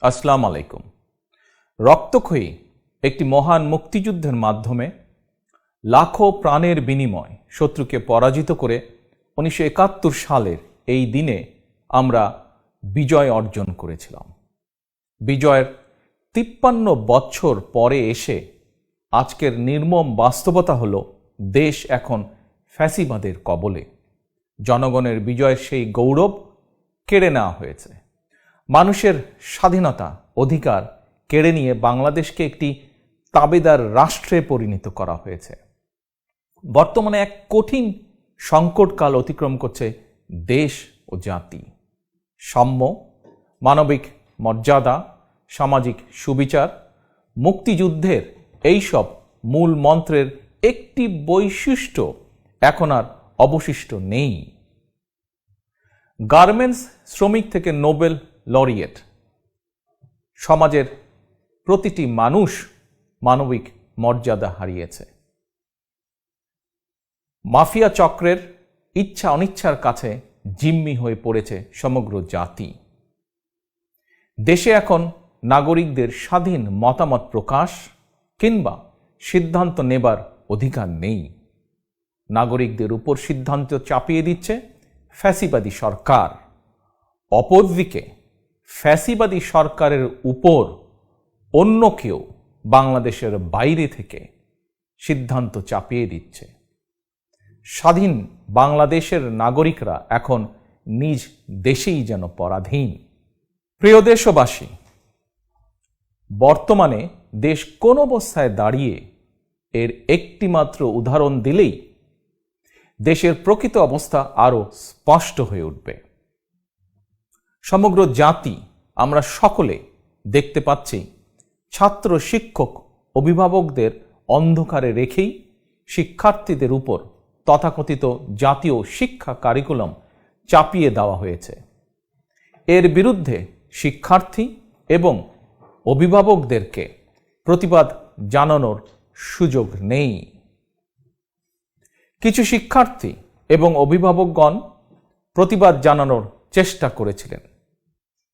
আসসালামু আলাইকুম। রক্তক্ষয়ী একটি মহান মুক্তিযুদ্ধের মাধ্যমে লাখো প্রাণের বিনিময় শত্রুকে পরাজিত করে 1971 সালের এই দিনে আমরা বিজয় অর্জন করেছিলাম। বিজয়ের 53 বছর পরে এসে আজকের নির্মম বাস্তবতা হলো দেশ এখন ফ্যাসিবাদের কবলে। জনগণের বিজয়ের সেই গৌরব কেড়ে নেওয়া হয়েছে। মানুষের স্বাধীনতা অধিকার কেড়ে নিয়ে বাংলাদেশকে একটি তাবেদার রাষ্ট্রে পরিণত করা হয়েছে। বর্তমানে এক কঠিন সংকটকাল অতিক্রম করছে দেশ ও জাতি। সাম্য, মানবিক মর্যাদা, সামাজিক সুবিচার, মুক্তিযুদ্ধের এইসব মূল মন্ত্রের একটি বৈশিষ্ট্য এখন আর অবশিষ্ট নেই। গার্মেন্টস শ্রমিক থেকে নোবেল লরিয়েট, সমাজের প্রতিটি মানুষ মানবিক মর্যাদা হারিয়েছে। মাফিয়া চক্রের ইচ্ছা অনিচ্ছার কাছে জিম্মি হয়ে পড়েছে সমগ্র জাতি। দেশে এখন নাগরিকদের স্বাধীন মতামত প্রকাশ কিংবা সিদ্ধান্ত নেবার অধিকার নেই। নাগরিকদের উপর সিদ্ধান্ত চাপিয়ে দিচ্ছে ফ্যাসিবাদী সরকার। অপরদিকে ফ্যাসিবাদী সরকারের উপর অন্য কেউ বাংলাদেশের বাইরে থেকে সিদ্ধান্ত চাপিয়ে দিচ্ছে। স্বাধীন বাংলাদেশের নাগরিকরা এখন নিজ দেশেই যেন পরাধীন। প্রিয় দেশবাসী, বর্তমানে দেশ কোন অবস্থায় দাঁড়িয়ে এর একটিমাত্র উদাহরণ দিলেই দেশের প্রকৃত অবস্থা আরও স্পষ্ট হয়ে উঠবে। সমগ্র জাতি আমরা সকলে দেখতে পাচ্ছি ছাত্র, শিক্ষক, অভিভাবকদের অন্ধকারে রেখেই শিক্ষার্থীদের উপর তথাকথিত জাতীয় শিক্ষা কারিকুলাম চাপিয়ে দেওয়া হয়েছে। এর বিরুদ্ধে শিক্ষার্থী এবং অভিভাবকদেরকে প্রতিবাদ জানানোর সুযোগ নেই। কিছু শিক্ষার্থী এবং অভিভাবকগণ প্রতিবাদ জানানোর চেষ্টা করেছিলেন,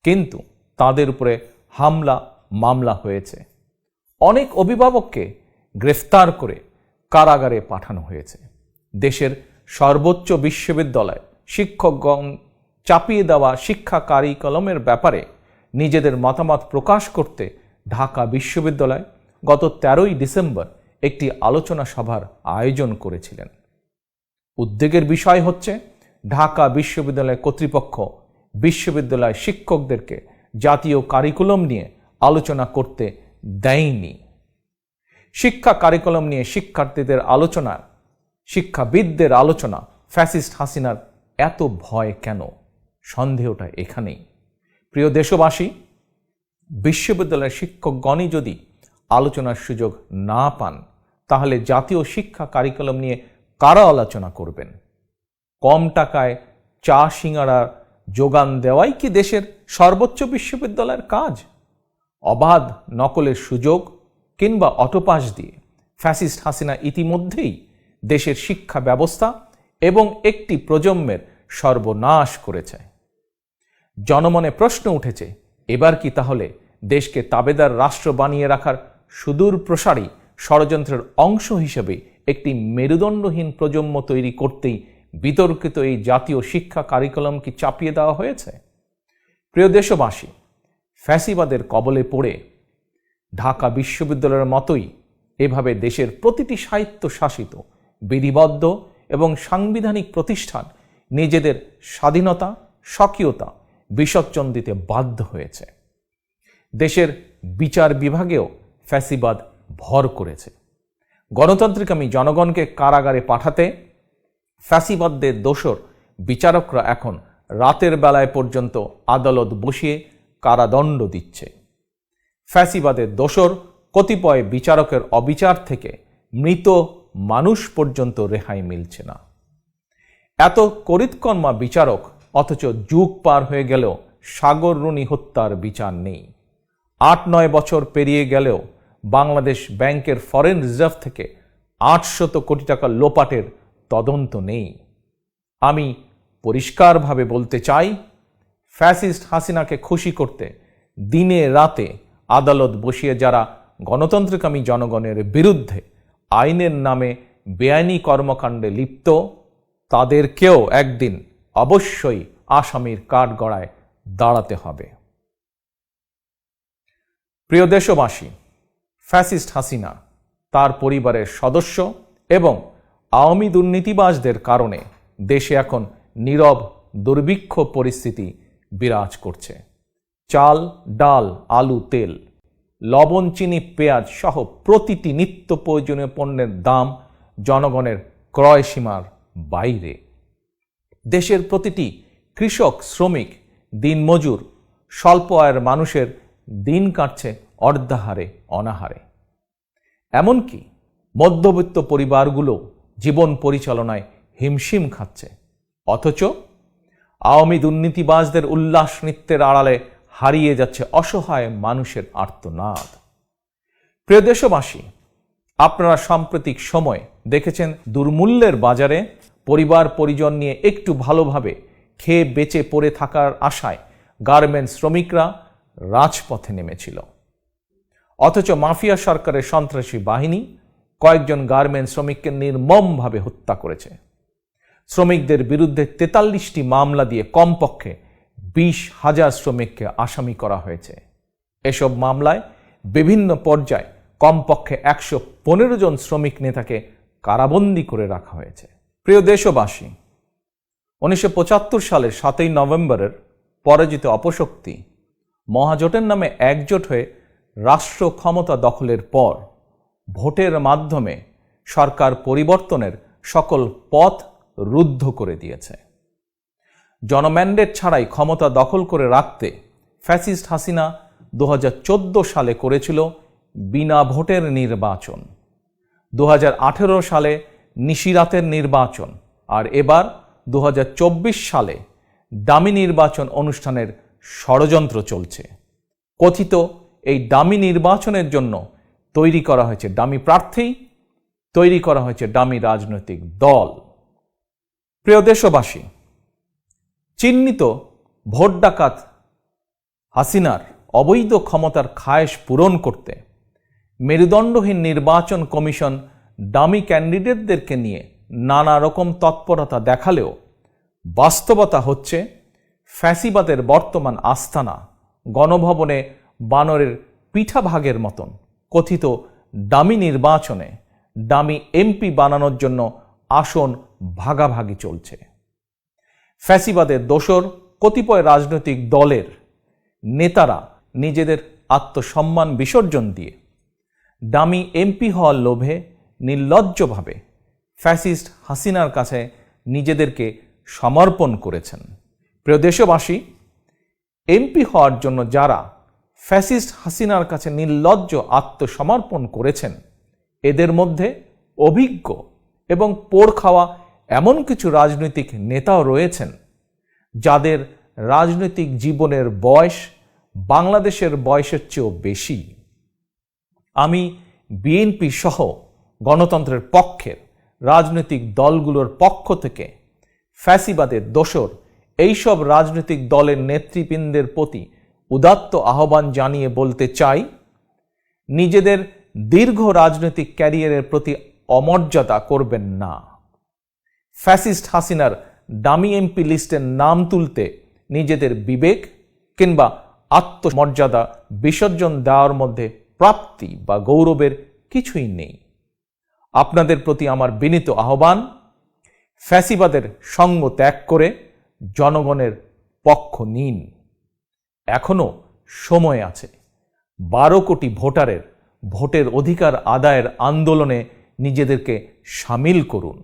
কিন্তু তাদের উপরে হামলা মামলা হয়েছে। অনেক অভিভাবককে গ্রেফতার করে কারাগারে পাঠানো হয়েছে। দেশের সর্বোচ্চ বিশ্ববিদ্যালয় শিক্ষকগণ চাপিয়ে দেওয়া শিক্ষা কারিকুলামের ব্যাপারে নিজেদের মতামত প্রকাশ করতে ঢাকা বিশ্ববিদ্যালয় গত 13ই ডিসেম্বর একটি আলোচনা সভার আয়োজন করেছিলেন। উদ্বেগের বিষয় হচ্ছে ঢাকা বিশ্ববিদ্যালয় কর্তৃপক্ষ বিশ্ববিদ্যালয় শিক্ষকদেরকে জাতীয় কারিকুলাম নিয়ে আলোচনা করতে দেয়নি। শিক্ষা কারিকুলাম নিয়ে শিক্ষার্থীদের আলোচনা, শিক্ষাবিদদের আলোচনা ফ্যাসিস্ট হাসিনার এত ভয় কেন? সন্দেহটা এখানেই। প্রিয় দেশবাসী, বিশ্ববিদ্যালয়ের শিক্ষকগণই যদি আলোচনার সুযোগ না পান, তাহলে জাতীয় শিক্ষা কারিকুলাম নিয়ে কারা আলোচনা করবেন? কম টাকায় চা সিঙ্গারা যোগান দেওয়াই কি দেশের সর্বোচ্চ বিশ্ববিদ্যালয়ের কাজ? অবাধ নকলের সুযোগ কিংবা অটোপাস দিয়ে ফ্যাসিস্ট হাসিনা ইতিমধ্যেই দেশের শিক্ষা ব্যবস্থা এবং একটি প্রজন্মের সর্বনাশ করেছে। জনমনে প্রশ্ন উঠেছে, এবার কি তাহলে দেশকে তাবেদার রাষ্ট্র বানিয়ে রাখার সুদূর প্রসারী ষড়যন্ত্রের অংশ হিসেবে একটি মেরুদণ্ডহীন প্রজন্ম তৈরি করতেই বিতর্কিত এই জাতীয় শিক্ষা কারিকুলাম কি চাপিয়ে দেওয়া হয়েছে? প্রিয় দেশবাসী, ফ্যাসিবাদের কবলে পড়ে ঢাকা বিশ্ববিদ্যালয়ের মতোই এভাবে দেশের প্রতিটি স্বায়ত্তশাসিত, বিধিবদ্ধ এবং সাংবিধানিক প্রতিষ্ঠান নিজেদের স্বাধীনতা, স্বকীয়তা বিসর্জন দিতে বাধ্য হয়েছে। দেশের বিচার বিভাগেও ফ্যাসিবাদ ভর করেছে। গণতান্ত্রিকামী জনগণকে কারাগারে পাঠাতে ফ্যাসিবাদদের দোসর বিচারকরা এখন রাতের বেলায় পর্যন্ত আদালত বসিয়ে কারাদণ্ড দিচ্ছে। ফ্যাসিবাদের দোসর কতিপয় বিচারকের অবিচার থেকে মৃত মানুষ পর্যন্ত রেহাই মিলছে না। এত করিতকর্মা বিচারক, অথচ যুগ পার হয়ে গেলেও সাগর রুনি হত্যার বিচার নেই। 8-9 বছর পেরিয়ে গেলেও বাংলাদেশ ব্যাংকের ফরেন রিজার্ভ থেকে 800 কোটি টাকা লোপাটের তদন্ত নেই। আমি পরিষ্কারভাবে বলতে চাই, ফ্যাসিস্ট হাসিনাকে খুশি করতে দিনে রাতে আদালত বসিয়ে যারা গণতন্ত্রকামী জনগণের বিরুদ্ধে আইনের নামে বেআইনি কর্মকাণ্ডে লিপ্ত, তাদেরকেও একদিন অবশ্যই আসামির কাঠগড়ায় দাঁড়াতে হবে। প্রিয় দেশবাসী, ফ্যাসিস্ট হাসিনা, তার পরিবারের সদস্য এবং আওয়ামী দুর্নীতিবাজদের কারণে দেশে এখন নীরব দুর্ভিক্ষ পরিস্থিতি বিরাজ করছে। চাল, ডাল, আলু, তেল, লবণ, চিনি, পেঁয়াজ সহ প্রতিটি নিত্য প্রয়োজনীয় পণ্যের দাম জনগণের ক্রয় সীমার বাইরে। দেশের প্রতিটি কৃষক, শ্রমিক, দিনমজুর, স্বল্প আয়ের মানুষের দিন কাটছে অর্ধাহারে, অনাহারে। এমনকি মধ্যবিত্ত পরিবারগুলো জীবন পরিচালনায় হিমশিম খাচ্ছে। অথচ আওয়ামী দুর্নীতিবাজদের উল্লাস নৃত্যের আড়ালে হারিয়ে যাচ্ছে অসহায় মানুষের আর্তনাদ। প্রিয় দেশবাসী, আপনারা সাম্প্রতিক সময় দেখেছেন দুর্মূল্যের বাজারে পরিবার পরিজন নিয়ে একটু ভালোভাবে খেয়ে বেঁচে পড়ে থাকার আশায় গার্মেন্টস শ্রমিকরা রাজপথে নেমেছিল। অথচ মাফিয়া সরকারের সন্ত্রাসী বাহিনী কয়েকজন গার্মেন্টস শ্রমিককে নির্মমভাবে হত্যা করেছে। শ্রমিকদের বিরুদ্ধে 43টি মামলা দিয়ে কমপক্ষে 20,000 শ্রমিককে আসামি করা হয়েছে। এসব মামলায় বিভিন্ন পর্যায়ে কমপক্ষে 115 জন শ্রমিক নেতাকে কারাবন্দী করে রাখা হয়েছে। প্রিয় দেশবাসী, 1975 সালের 7ই নভেম্বরের পরাজিত অপশক্তি মহাজোটের নামে একজোট হয়ে রাষ্ট্র ক্ষমতা দখলের পর ভোটের মাধ্যমে সরকার পরিবর্তনের সকল পথ রুদ্ধ করে দিয়েছে। জনম্যান্ডেট ছাড়াই ক্ষমতা দখল করে রাখতে ফ্যাসিস্ট হাসিনা 2014 সালে করেছিল বিনা ভোটের নির্বাচন, 2018 সালে নিশিরাতের নির্বাচন, আর এবার 2024 সালে ডামি নির্বাচন অনুষ্ঠানের ষড়যন্ত্র চলছে। কথিত এই ডামি নির্বাচনের জন্য তৈরি করা হয়েছে ডামি প্রার্থী, তৈরি করা হয়েছে ডামি রাজনৈতিক দল। প্রিয় দেশবাসী, চিহ্নিত ভোট ডাকাত হাসিনার অবৈধ ক্ষমতার খায়েশ পূরণ করতে মেরুদণ্ডহীন নির্বাচন কমিশন ডামি ক্যান্ডিডেটদেরকে নিয়ে নানা রকম তৎপরতা দেখালেও বাস্তবতা হচ্ছে ফ্যাসিবাদের বর্তমান আস্তানা গণভবনে বানরের পিঠাভাগের মতন কথিত ডামি নির্বাচনে ডামি এমপি বানানোর জন্য আসন ভাগাভাগি চলছে। ফ্যাসিবাদের দোসর কতিপয় রাজনৈতিক দলের নেতারা নিজেদের আত্মসম্মান বিসর্জন দিয়ে ডামি এমপি হওয়ার লোভে নির্লজ্জভাবে ফ্যাসিস্ট হাসিনার কাছে নিজেদেরকে সমর্পণ করেছেন। প্রিয় দেশবাসী, এমপি হওয়ার জন্য যারা ফ্যাসিস্ট হাসিনার কাছে নির্লজ্জ আত্মসমর্পণ করেছেন, এদের মধ্যে অভিজ্ঞ এবং পোড় খাওয়া এমন কিছু রাজনৈতিক নেতাও রয়েছেন যাদের রাজনৈতিক জীবনের বয়স বাংলাদেশের বয়সের চেয়েও বেশি। আমি বিএনপি সহ গণতন্ত্রের পক্ষের রাজনৈতিক দলগুলোর পক্ষ থেকে ফ্যাসিবাদের দোসর এইসব রাজনৈতিক দলের নেতৃবৃন্দের প্রতি উদাত্ত আহ্বান জানিয়ে বলতে চাই, নিজেদের দীর্ঘ রাজনৈতিক ক্যারিয়ারের প্রতি অমর্যাদা করবেন না। ফ্যাসিস্ট হাসিনার ডামি এমপি লিস্টের নাম তুলতে নিজেদের বিবেক কিংবা আত্মমর্যাদা বিসর্জন দেওয়ার মধ্যে প্রাপ্তি বা গৌরবের কিছুই নেই। আপনাদের প্রতি আমার বিনীত আহ্বান, ফ্যাসিবাদের সঙ্গ ত্যাগ করে জনগণের পক্ষ নিন। এখনো সময় আছে। 12 কোটি ভোটারের ভোটের অধিকার আদায়ের আন্দোলনে নিজেদেরকে সামিল করুন।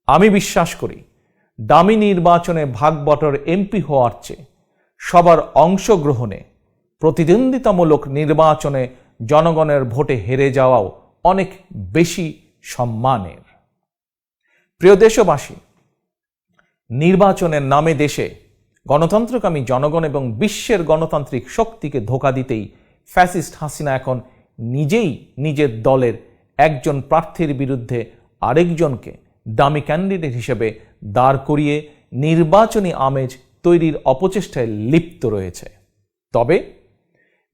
আমি বিশ্বাস করি ডামি নির্বাচনে ভাগবটর এমপি হওয়ার চেয়ে সবার অংশগ্রহণে প্রতিদ্বন্দ্বিতামূলক নির্বাচনে জনগণের ভোটে হেরে যাওয়াও অনেক বেশি সম্মানের। প্রিয় দেশবাসী, নির্বাচনের নামে দেশে গণতন্ত্রকামী জনগণ এবং বিশ্বের গণতান্ত্রিক শক্তিকে ধোঁকা দিতেই ফ্যাসিস্ট হাসিনা এখন নিজেই নিজের দলের একজন প্রার্থীর বিরুদ্ধে আরেকজনকে ডামি ক্যান্ডিডেট হিসেবে দাঁড় করিয়ে নির্বাচনী আমেজ তৈরির অপচেষ্টায় লিপ্ত রয়েছে। তবে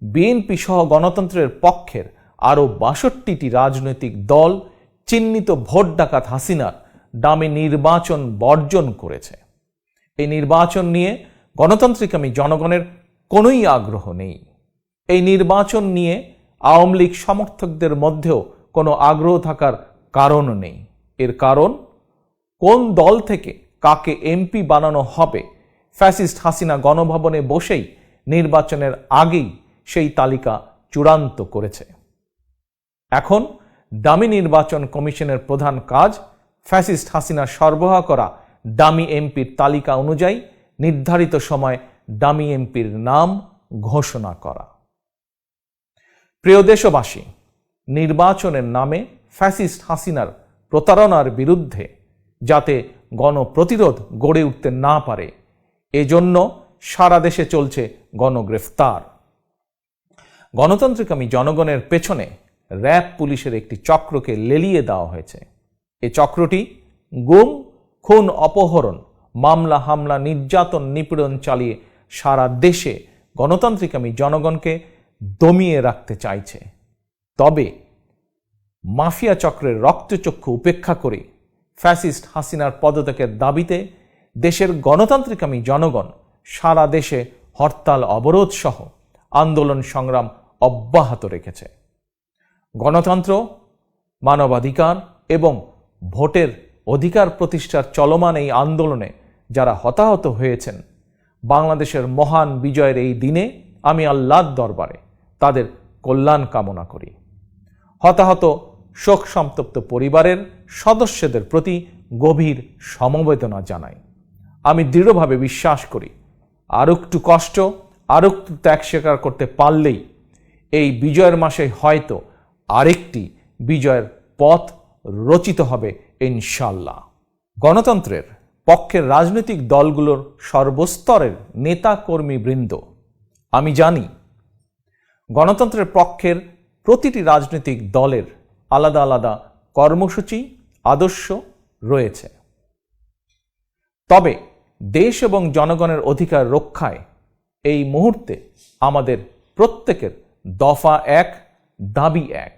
বিএনপি সহ গণতন্ত্রের পক্ষের আরও ৬২টি রাজনৈতিক দল চিহ্নিত ভোট ডাকাত হাসিনার ডামি নির্বাচন বর্জন করেছে। এই নির্বাচন নিয়ে গণতান্ত্রিকামী জনগণের কোনোই আগ্রহ নেই। এই নির্বাচন নিয়ে আওয়ামী লীগ সমর্থকদের মধ্যেও কোনো আগ্রহ থাকার কারণ নেই। এর কারণ, কোন দল থেকে কাকে এমপি বানানো হবে ফ্যাসিস্ট হাসিনা গণভবনে বসেই নির্বাচনের আগেই সেই তালিকা চূড়ান্ত করেছে। এখন ডামি নির্বাচন কমিশনের প্রধান কাজ ফ্যাসিস্ট হাসিনা সরবরাহ করা ডামি এমপির তালিকা অনুযায়ী নির্ধারিত সময় ডামি এমপির নাম ঘোষণা করা। প্রিয় দেশবাসী, নির্বাচনের নামে ফ্যাসিস্ট হাসিনার প্রতারণার বিরুদ্ধে যাতে গণপ্রতিরোধ গড়ে উঠতে না পারে, এজন্য সারা দেশে চলছে গণগ্রেফতার। গণতান্ত্রিকামী জনগণের পেছনে র্যাব পুলিশের একটি চক্রকে লেলিয়ে দেওয়া হয়েছে। এই চক্রটি গুম, খুন, অপহরণ, মামলা, হামলা, নির্যাতন, নিপীড়ন চালিয়ে সারা দেশে গণতান্ত্রিকামী জনগণকে দমিয়ে রাখতে চাইছে। তবে মাফিয়া চক্রের রক্তচক্ষু উপেক্ষা করে ফ্যাসিস্ট হাসিনার পদত্যাগের দাবিতে দেশের গণতান্ত্রিকামী জনগণ সারা দেশে হরতাল, অবরোধ সহ আন্দোলন সংগ্রাম অব্যাহত রেখেছে। গণতন্ত্র, মানবাধিকার এবং ভোটের অধিকার প্রতিষ্ঠার চলমান এই আন্দোলনে যারা হতাহত হয়েছেন, বাংলাদেশের মহান বিজয়ের এই দিনে আমি আল্লাহর দরবারে তাদের কল্যাণ কামনা করি। হতাহত শোক সন্তপ্ত পরিবারের সদস্যদের প্রতি গভীর সমবেদনা জানাই। আমি দৃঢ়ভাবে বিশ্বাস করি, আরও একটু কষ্ট, আরও একটু ত্যাগ স্বীকার করতে পারলেই এই বিজয়ের মাসে হয়তো আরেকটি বিজয়ের পথ রচিত হবে ইনশাল্লাহ। গণতন্ত্রের পক্ষের রাজনৈতিক দলগুলোর সর্বস্তরের নেতা কর্মী বৃন্দ, আমি জানি গণতন্ত্রের পক্ষের প্রতিটি রাজনৈতিক দলের আলাদা আলাদা কর্মসূচি, আদর্শ রয়েছে। তবে দেশ এবং জনগণের অধিকার রক্ষায় এই মুহূর্তে আমাদের প্রত্যেকের দফা এক, দাবি এক,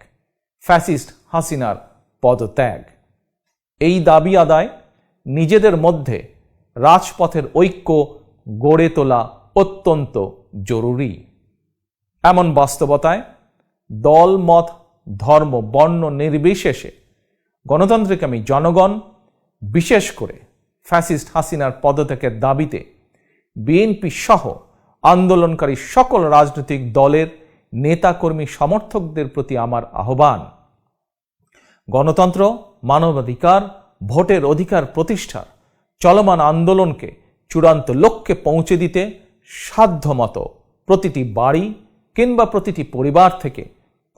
ফ্যাসিস্ট হাসিনার পদত্যাগ। এই দাবি আদায় নিজেদের মধ্যে রাজপথের ঐক্য গড়ে তোলা অত্যন্ত জরুরি। এমন বাস্তবতায় দল, মত, ধর্ম, বর্ণ নির্বিশেষে গণতান্ত্রিকামী জনগণ, বিশেষ করে ফ্যাসিস্ট হাসিনার পদত্যাগের দাবিতে বিএনপি সহ আন্দোলনকারী সকল রাজনৈতিক দলের নেতাকর্মী সমর্থকদের প্রতি আমার আহ্বান, গণতন্ত্র, মানবাধিকার, ভোটের অধিকার প্রতিষ্ঠার চলমান আন্দোলনকে চূড়ান্ত লক্ষ্যে পৌঁছে দিতে সাধ্যমতো প্রতিটি বাড়ি কিংবা প্রতিটি পরিবার থেকে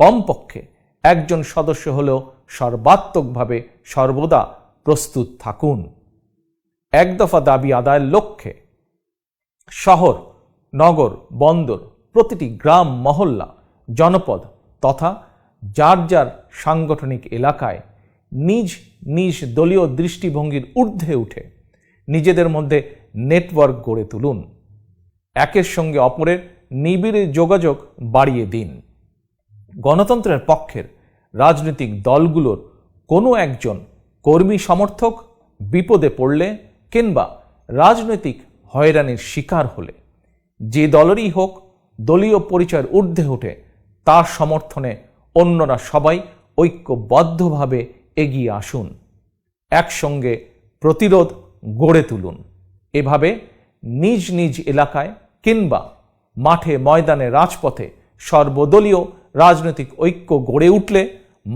কমপক্ষে একজন সদস্য হলেও সর্বাত্মকভাবে সর্বদা প্রস্তুত থাকুন। এক দফা দাবি আদায়ের লক্ষ্যে শহর, নগর, বন্দর, প্রতিটি গ্রাম, মহল্লা, জনপদ তথা যার যার সাংগঠনিক এলাকায় নিজ নিজ দলীয় দৃষ্টিভঙ্গির ঊর্ধ্বে উঠে নিজেদের মধ্যে নেটওয়ার্ক গড়ে তুলুন। একের সঙ্গে অপরের নিবিড় যোগাযোগ বাড়িয়ে দিন। গণতন্ত্রের পক্ষের রাজনৈতিক দলগুলোর কোনো একজন কর্মী সমর্থক বিপদে পড়লে কিংবা রাজনৈতিক হয়রানির শিকার হলে যে দলেরই হোক, দলীয় পরিচয়ের ঊর্ধ্বে উঠে তার সমর্থনে অন্যরা সবাই ঐক্যবদ্ধভাবে এগিয়ে আসুন। একসঙ্গে প্রতিরোধ গড়ে তুলুন। এভাবে নিজ নিজ এলাকায় কিংবা মাঠে, ময়দানে, রাজপথে সর্বদলীয় রাজনৈতিক ঐক্য গড়ে উঠলে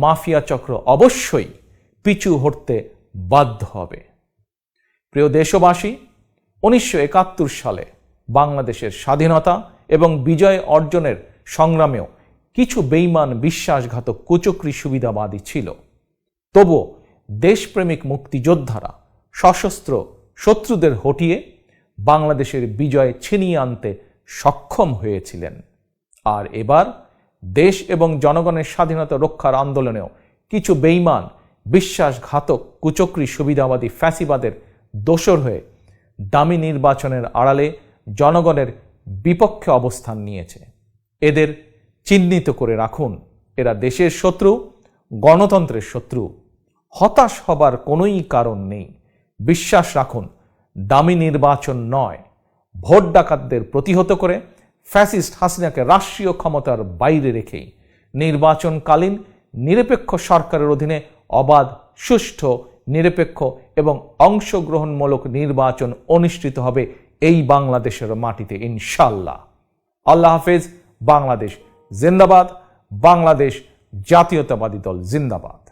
মাফিয়া চক্র অবশ্যই পিছু হটতে বাধ্য হবে। প্রিয় দেশবাসী, 1971 সালে বাংলাদেশের স্বাধীনতা এবং বিজয় অর্জনের সংগ্রামেও কিছু বেঈমান, বিশ্বাসঘাতক, কুচক্রী সুবিধাবাদী ছিল। তবুও দেশপ্রেমিক মুক্তিযোদ্ধারা সশস্ত্র শত্রুদের হটিয়ে বাংলাদেশের বিজয় ছিনিয়ে আনতে সক্ষম হয়েছিলেন। আর এবার দেশ এবং জনগণের স্বাধীনতা রক্ষার আন্দোলনেও কিছু বেঈমান, বিশ্বাসঘাতক, কুচক্রী সুবিধাবাদী ফ্যাসিবাদের দোসর হয়ে দামি নির্বাচনের আড়ালে জনগণের বিপক্ষে অবস্থান নিয়েছে। এদের চিহ্নিত করে রাখুন। এরা দেশের শত্রু, গণতন্ত্রের শত্রু। হতাশ হবার কোনোই কারণ নেই। বিশ্বাস রাখুন, দামি নির্বাচন নয়, ভোট ডাকাতদের প্রতিহত করে ফ্যাসিস্ট হাসিনাকে রাষ্ট্রীয় ক্ষমতার বাইরে রেখেই নির্বাচনকালীন নিরপেক্ষ সরকারের অধীনে অবাধ, সুষ্ঠু, নিরপেক্ষ এবং অংশগ্রহণমূলক নির্বাচন অনুষ্ঠিত হবে এই বাংলাদেশের মাটিতে ইনশাআল্লাহ। আল্লাহ হাফেজ। বাংলাদেশ জিন্দাবাদ। বাংলাদেশ জাতীয়তাবাদী দল জিন্দাবাদ।